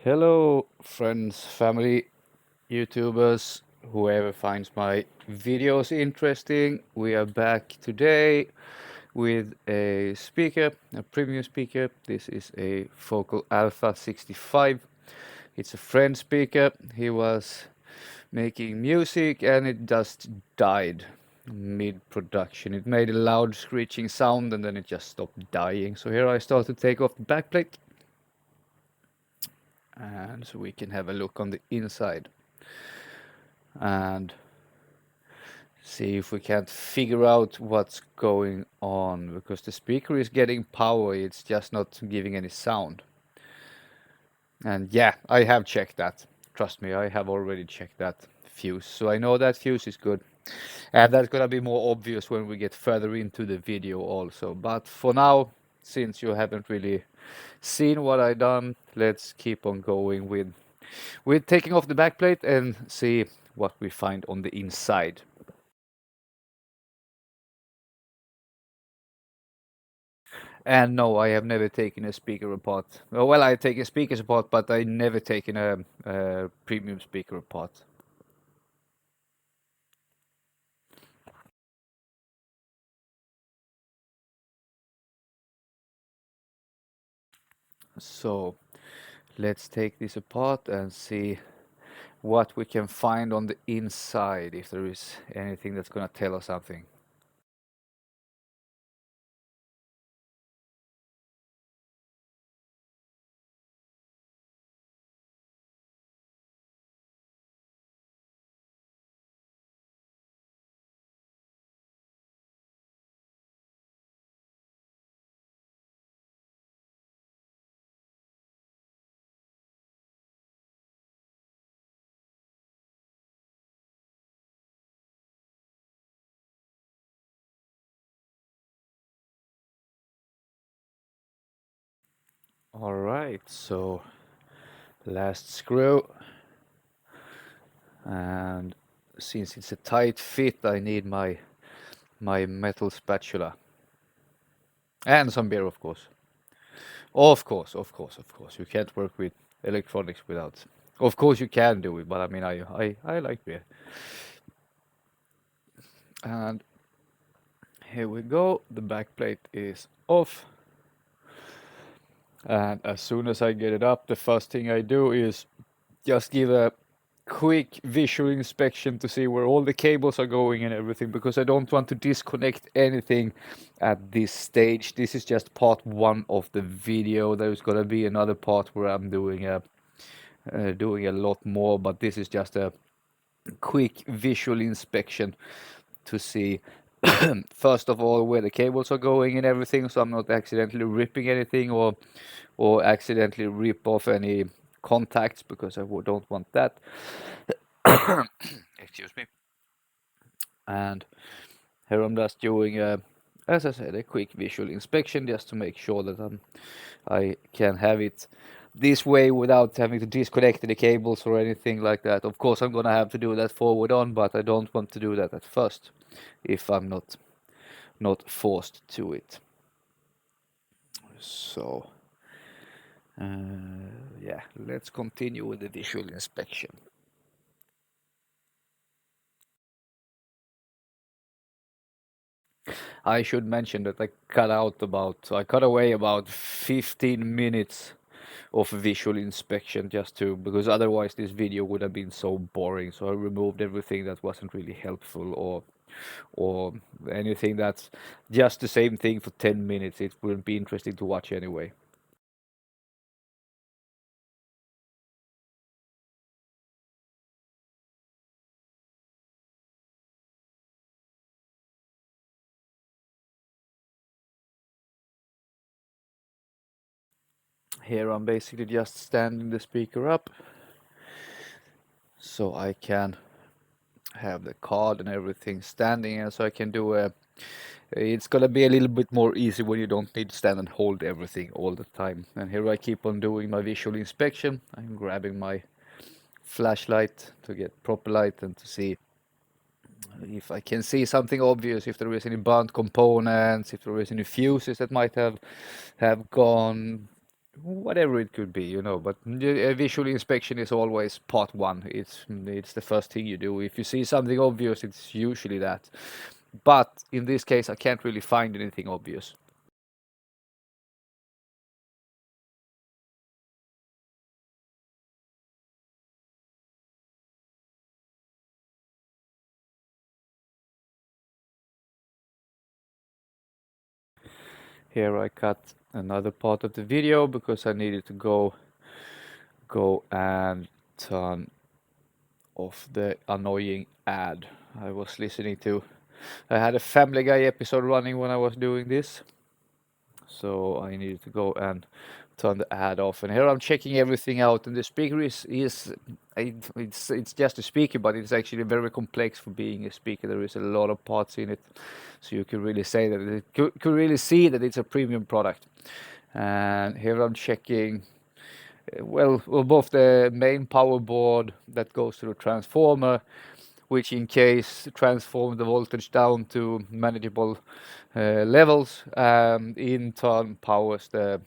Hello, friends, family, YouTubers, whoever finds my videos interesting. We are back today with a speaker, a premium speaker. This is a Focal Alpha 65. It's a friend speaker. He was making music and it just died mid-production. It made a loud screeching sound and then it just stopped dying. So here I start to take off the backplate and so we can have a look on the inside and see if we can't figure out what's going on, because the speaker is getting power, it's just not giving any sound. And yeah, I have checked that. Trust me, I have already checked that fuse, so I know that fuse is good. And that's gonna be more obvious when we get further into the video also. But for now, since you haven't really seen what I done, let's keep on going with taking off the backplate and see what we find on the inside. And no, I have never taken a speaker apart. Well, I taken speakers apart, but I never taken a premium speaker apart. So let's take this apart and see what we can find on the inside, if there is anything that's gonna tell us something. All right, so last screw, and since it's a tight fit, I need my metal spatula and some beer, of course. Of course, of course, of course. You can't work with electronics without. Of course, you can do it, but I mean, I like beer. And here we go. The back plate is off. And as soon as I get it up, the first thing I do is just give a quick visual inspection to see where all the cables are going and everything, because I don't want to disconnect anything at this stage. This is just part one of the video. There's gonna be another part where I'm doing a lot more, but this is just a quick visual inspection to see first of all where the cables are going and everything, so I'm not accidentally ripping anything or accidentally rip off any contacts, because I don't want that. Excuse me. And here I'm just doing as I said, a quick visual inspection just to make sure that I can have it this way without having to disconnect the cables or anything like that. Of course, I'm gonna have to do that forward on, but I don't want to do that at first if I'm not forced to it. So, yeah, let's continue with the visual inspection. I should mention that I cut away about 15 minutes of visual inspection just to, because otherwise this video would have been so boring. So I removed everything that wasn't really helpful or anything that's just the same thing for 10 minutes. It wouldn't be interesting to watch anyway. Here I'm basically just standing the speaker up so I can have the card and everything standing, and so I can do a. It's gonna be a little bit more easy when you don't need to stand and hold everything all the time. And here I keep on doing my visual inspection. I'm grabbing my flashlight to get proper light and to see if I can see something obvious, if there is any burnt components, if there is any fuses that might have gone. whatever it could be, but the visual inspection is always part one. It's the first thing you do. If you see something obvious, it's usually that. But in this case, I can't really find anything obvious. Here I cut another part of the video because I needed to go and turn off the annoying ad I was listening to. I had a Family Guy episode running when I was doing this, so I needed to go and turn the ad off. And here I'm checking everything out, and the speaker it's just a speaker, but it's actually very complex for being a speaker. There is a lot of parts in it, so you can really say that it could really see that it's a premium product. And here I'm checking well, both the main power board that goes to the transformer, which in case transform the voltage down to manageable levels, in turn powers the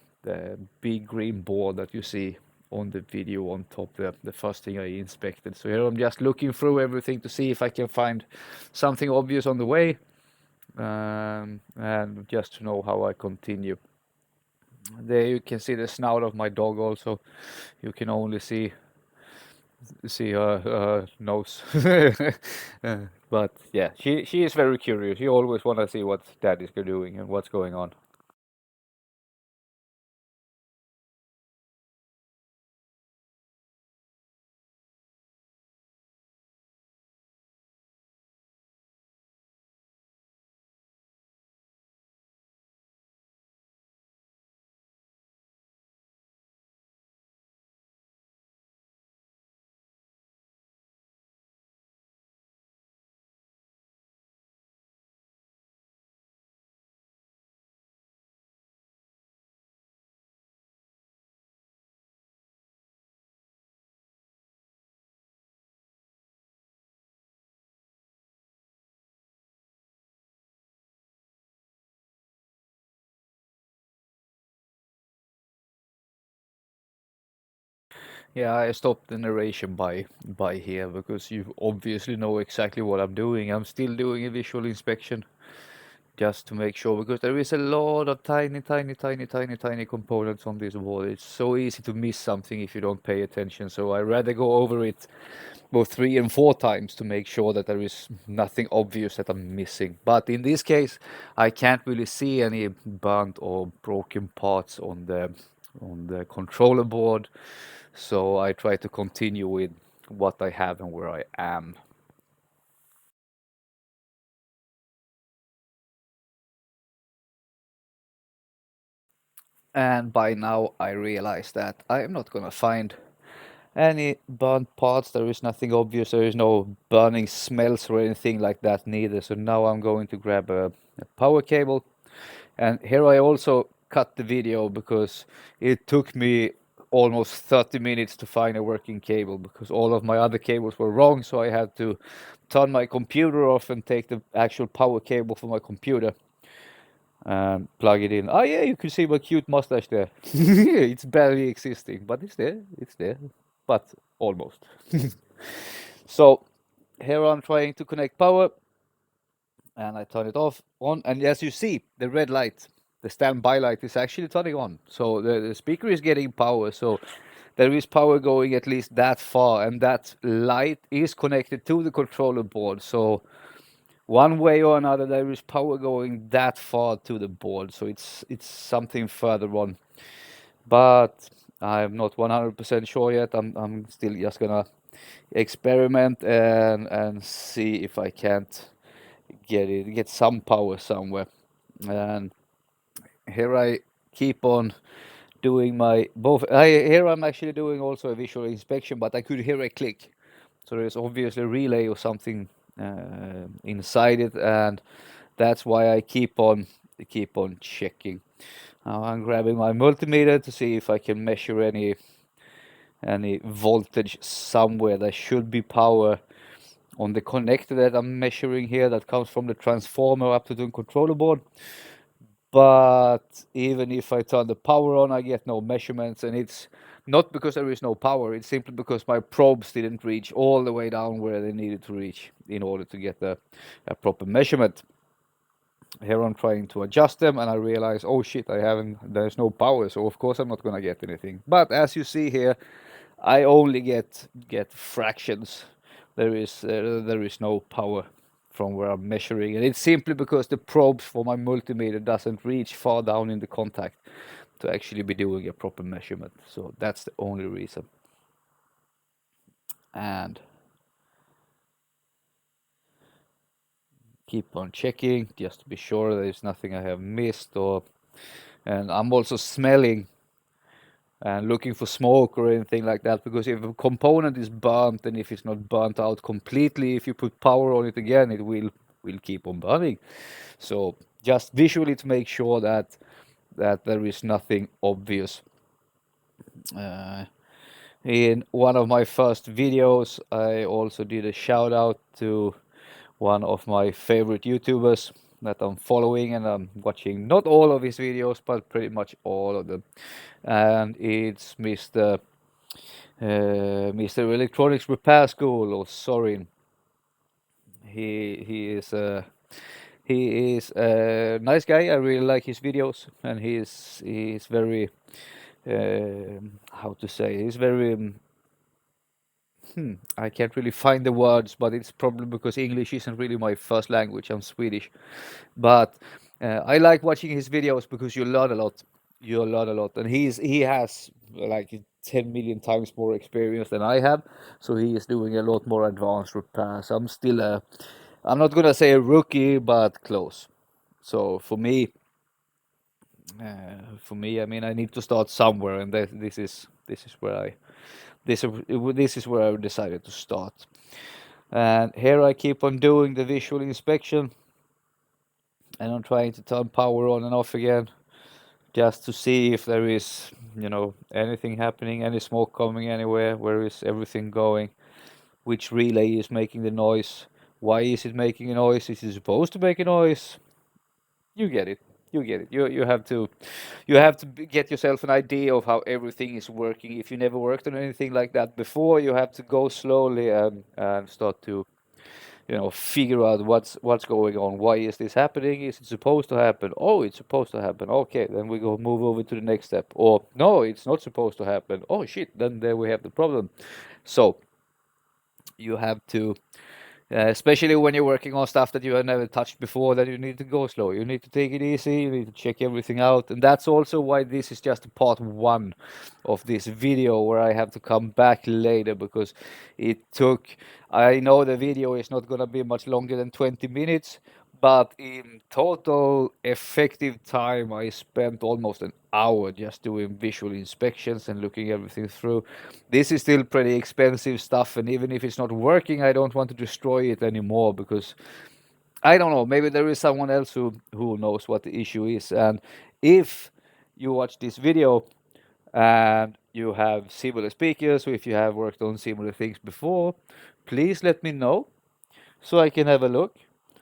big green board that you see on the video on top, the first thing I inspected. So here I'm just looking through everything to see if I can find something obvious on the way, and just to know how I continue. There you can see the snout of my dog also. You can only see her nose. But yeah, she is very curious. She always want to see what dad is doing and what's going on. Yeah, I stopped the narration by here because you obviously know exactly what I'm doing. I'm still doing a visual inspection just to make sure, because there is a lot of tiny, tiny, tiny, tiny, tiny components on this board. It's so easy to miss something if you don't pay attention. So I rather go over it both 3 and 4 times to make sure that there is nothing obvious that I'm missing. But in this case, I can't really see any burnt or broken parts on the controller board. So I try to continue with what I have and where I am. And by now I realize that I am not gonna find any burnt parts. There is nothing obvious. There is no burning smells or anything like that neither. So now I'm going to grab a power cable. And here I also cut the video because it took me almost 30 minutes to find a working cable because all of my other cables were wrong. So I had to turn my computer off and take the actual power cable for my computer and plug it in. Oh yeah, you can see my cute mustache there. It's barely existing, but it's there. It's there, but almost. So here I'm trying to connect power, and I turn it off on, and as you see, the red light, the standby light, is actually turning on. So the speaker is getting power. So there is power going at least that far, and that light is connected to the controller board. So one way or another, there is power going that far to the board. So it's something further on, but I'm not 100% sure yet. I'm still just gonna experiment and see if I can't get some power somewhere. And here I keep on doing my both. Here I'm actually doing also a visual inspection, but I could hear a click. So there's obviously a relay or something inside it, and that's why I keep on checking. Now I'm grabbing my multimeter to see if I can measure any voltage somewhere. There should be power on the connector that I'm measuring here that comes from the transformer up to the controller board. But even if I turn the power on, I get no measurements, and it's not because there is no power. It's simply because my probes didn't reach all the way down where they needed to reach in order to get a proper measurement. Here I'm trying to adjust them, and I realize, oh shit, I haven't. There's no power, so of course I'm not gonna get anything. But as you see here, I only get fractions. There is no power from where I'm measuring, and it's simply because the probes for my multimeter doesn't reach far down in the contact to actually be doing a proper measurement. So that's the only reason. And keep on checking just to be sure there's nothing I have missed, or and I'm also smelling and looking for smoke or anything like that, because if a component is burnt, and if it's not burnt out completely, if you put power on it again, it will keep on burning. So just visually to make sure that there is nothing obvious. uh, in one of my first videos, I also did a shout out to one of my favorite YouTubers that I'm following, and I'm watching not all of his videos, but pretty much all of them. And it's Mr. Electronics Repair School, or Sorin. He is a nice guy. I really like his videos, and he's very how to say, he's very I can't really find the words, but it's probably because English isn't really my first language. I'm Swedish, but I like watching his videos because you learn a lot. You learn a lot, and he has like 10 million times more experience than I have, so he is doing a lot more advanced repairs. I'm not gonna say a rookie, but close. So for me, I mean, I need to start somewhere, and this is where this is where I decided to start. And here I keep on doing the visual inspection, and I'm trying to turn power on and off again, just to see if there is, anything happening, any smoke coming anywhere, where is everything going, which relay is making the noise, why is it making a noise, is it supposed to make a noise? You get it. You get it. You have to get yourself an idea of how everything is working. If you never worked on anything like that before, you have to go slowly and start to figure out what's going on. Why is this happening? Is it supposed to happen? Oh, it's supposed to happen. Okay, then we go move over to the next step. Or no, it's not supposed to happen. Oh shit, then there we have the problem. So you have to, especially when you're working on stuff that you have never touched before, then you need to go slow. You need to take it easy. You need to check everything out. And that's also why this is just part one of this video, where I have to come back later, because I know the video is not going to be much longer than 20 minutes, but in total effective time, I spent almost an hour just doing visual inspections and looking everything through. This is still pretty expensive stuff, and even if it's not working, I don't want to destroy it anymore, because I don't know, maybe there is someone else who knows what the issue is. And if you watch this video and you have similar speakers, or if you have worked on similar things before, please let me know so I can have a look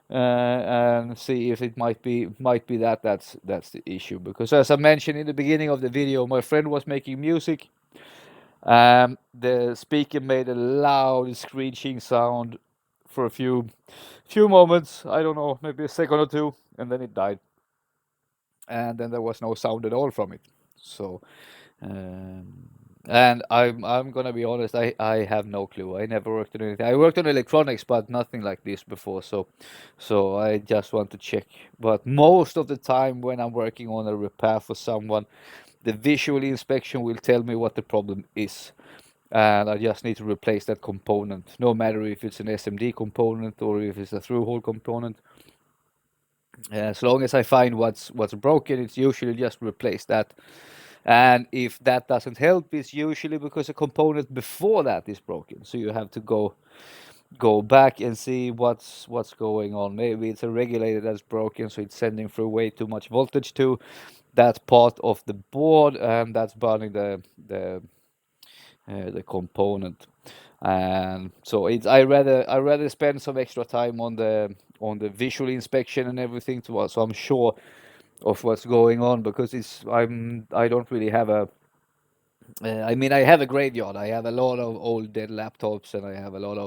and see if it might be that's the issue. Because as I mentioned in the beginning of the video, my friend was making music. The speaker made a loud screeching sound for a few moments. I don't know, maybe a second or two, and then it died. And then there was no sound at all from it. So um, and I'm gonna be honest, I have no clue. I never worked on anything. I worked on electronics, but nothing like this before. So I just want to check. But most of the time when I'm working on a repair for someone, the visual inspection will tell me what the problem is. And I just need to replace that component, no matter if it's an SMD component or if it's a through-hole component. As long as I find what's broken, it's usually just replace that. And if that doesn't help, it's usually because a component before that is broken. So you have to go back and see what's going on. Maybe it's a regulator that's broken, so it's sending through way too much voltage to that part of the board, and that's burning the component. And so it's I rather spend some extra time on the visual inspection and everything, so I'm sure of what's going on, because I don't really have a I mean, I have a graveyard. I have a lot of old dead laptops, and I have a lot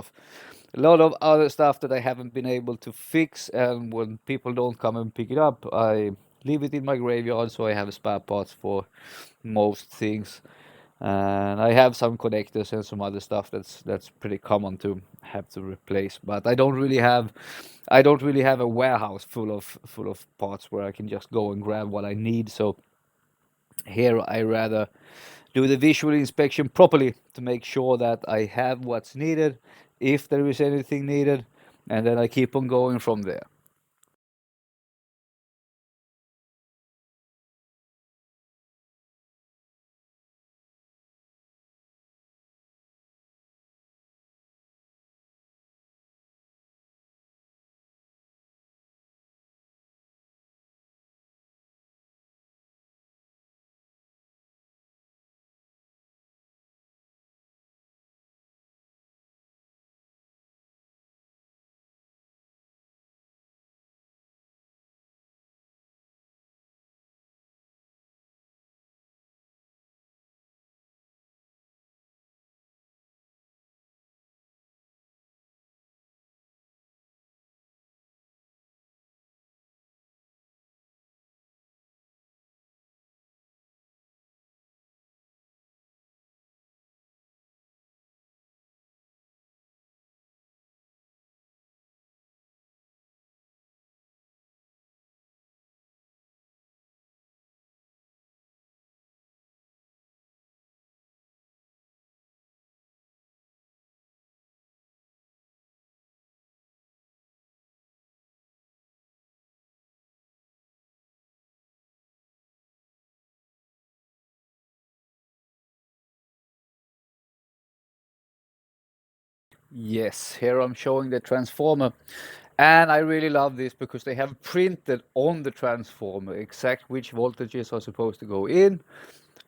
of other stuff that I haven't been able to fix. And when people don't come and pick it up, I leave it in my graveyard, so I have spare parts for most things. And I have some connectors and some other stuff that's pretty common to have to replace. But I don't really have a warehouse full of parts where I can just go and grab what I need. So here I rather do the visual inspection properly to make sure that I have what's needed, if there is anything needed, and then I keep on going from there. Yes, here I'm showing the transformer. And I really love this because they have printed on the transformer exact which voltages are supposed to go in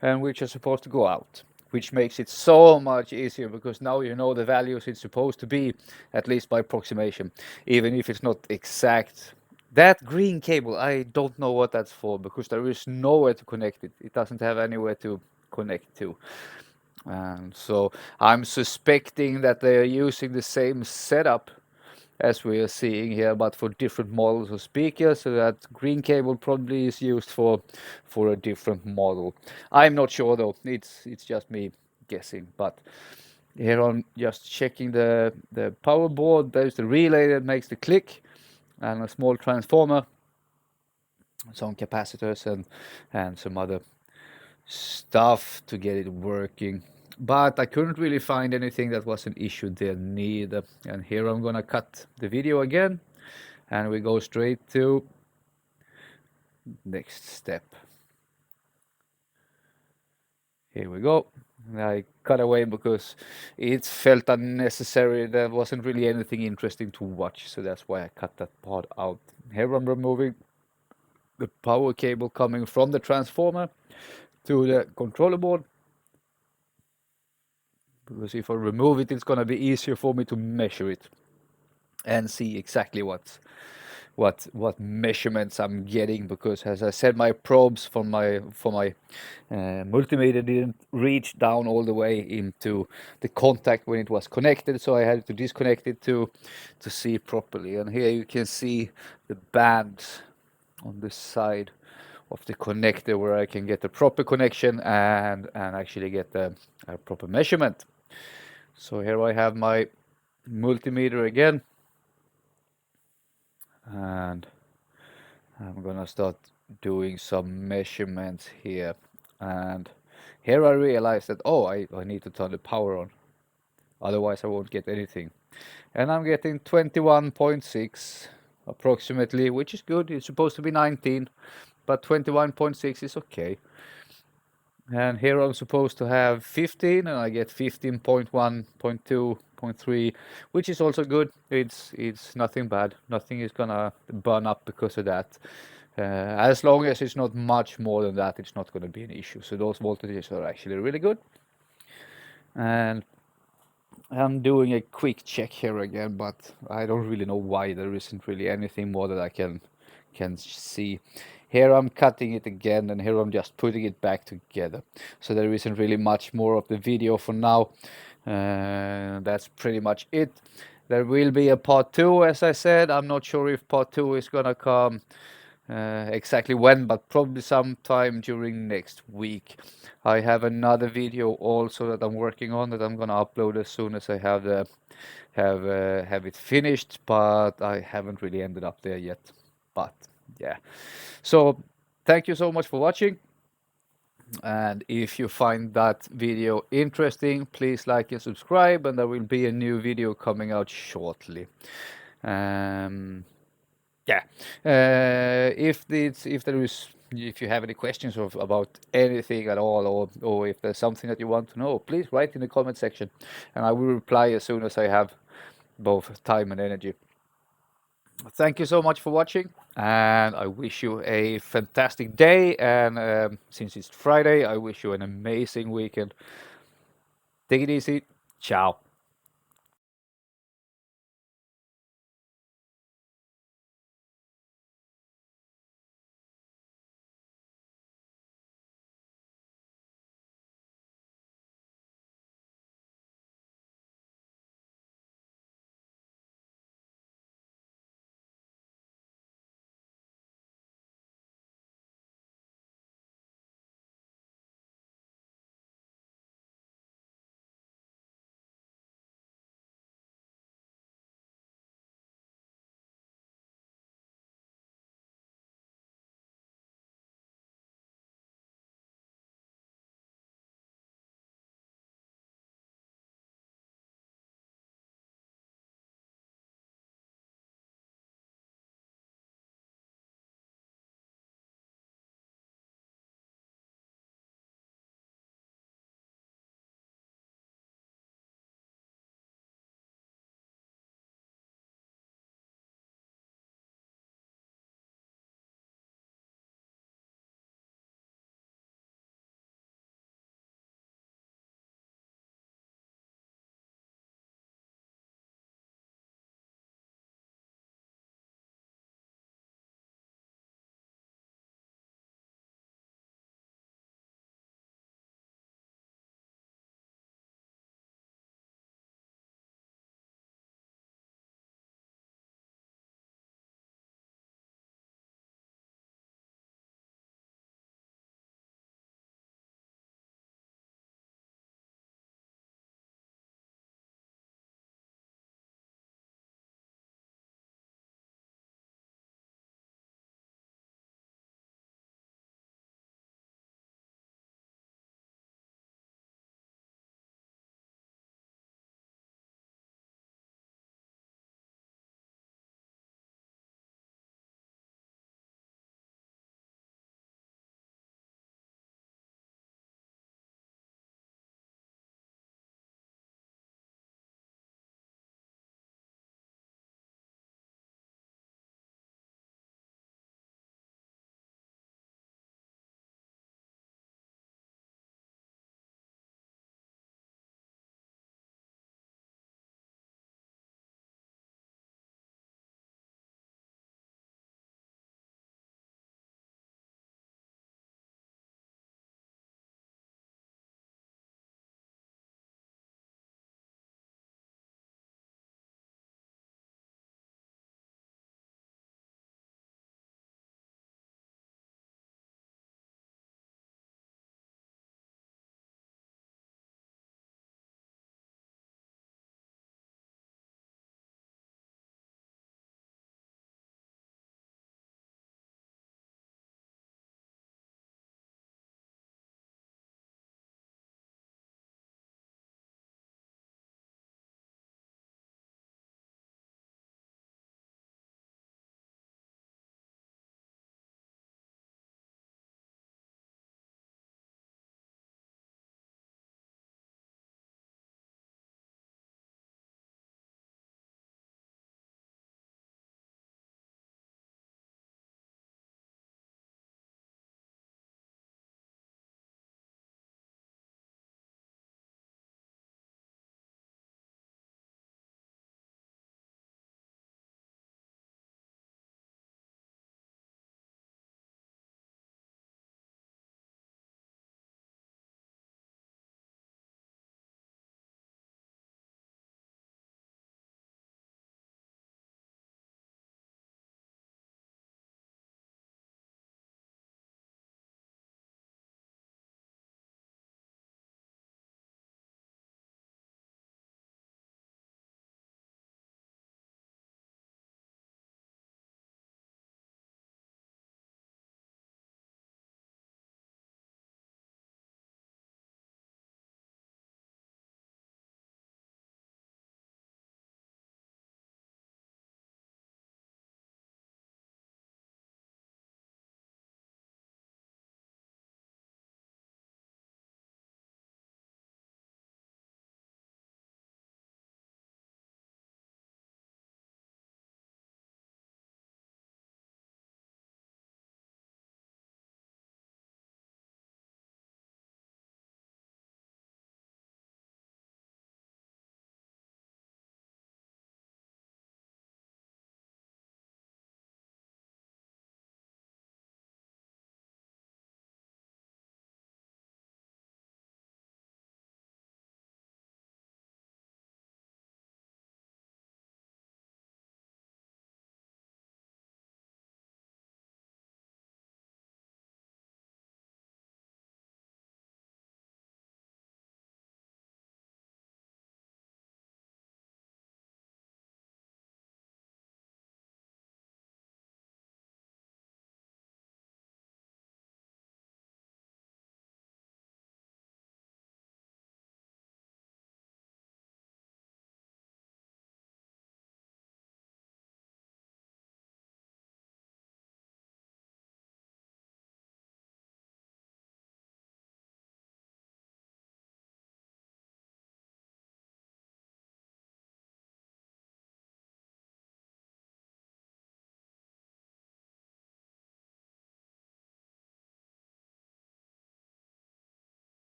and which are supposed to go out, which makes it so much easier because now you know the values it's supposed to be, at least by approximation, even if it's not exact. That green cable, I don't know what that's for because there is nowhere to connect it. It doesn't have anywhere to connect to. And so I'm suspecting that they are using the same setup as we are seeing here, but for different models of speakers. So that green cable probably is used for a different model. I'm not sure though. It's just me guessing. But here I'm just checking the power board. There's the relay that makes the click, and a small transformer, some capacitors, and some other stuff to get it working. But I couldn't really find anything that was an issue there neither. And here I'm gonna cut the video again, and we go straight to next step. Here we go. I cut away because it felt unnecessary. There wasn't really anything interesting to watch, so that's why I cut that part out. Here I'm removing the power cable coming from the transformer to the controller board, because if I remove it, it's gonna be easier for me to measure it and see exactly what measurements I'm getting, because as I said, my probes for my multimeter didn't reach down all the way into the contact when it was connected, so I had to disconnect it to see properly. And here you can see the bands on the side of the connector where I can get the proper connection and actually get the proper measurement. So here I have my multimeter again, and I'm gonna start doing some measurements here. And here I realize that, oh, I need to turn the power on, otherwise I won't get anything. And I'm getting 21.6 approximately, which is good. It's supposed to be 19, but 21.6 is okay. And here I'm supposed to have 15, and I get 15.1, 0.2, 0.3, which is also good. It's nothing bad. Nothing is gonna burn up because of that. As long as it's not much more than that, it's not gonna be an issue. So those voltages are actually really good. And I'm doing a quick check here again, but I don't really know why. There isn't really anything more that I can see. Here I'm cutting it again, and here I'm just putting it back together. So there isn't really much more of the video for now. That's pretty much it. There will be a part 2, as I said. I'm not sure if part 2 is gonna come exactly when, but probably sometime during next week. I have another video also that I'm working on that I'm gonna upload as soon as I have it finished, but I haven't really ended up there yet. But yeah, so thank you so much for watching. And if you find that video interesting, please like and subscribe, and there will be a new video coming out shortly. Um, yeah. If you have any questions about anything at all, or if there's something that you want to know, please write in the comment section, and I will reply as soon as I have both time and energy. Thank you so much for watching, and I wish you a fantastic day. And since it's Friday, I wish you an amazing weekend. Take it easy. Ciao.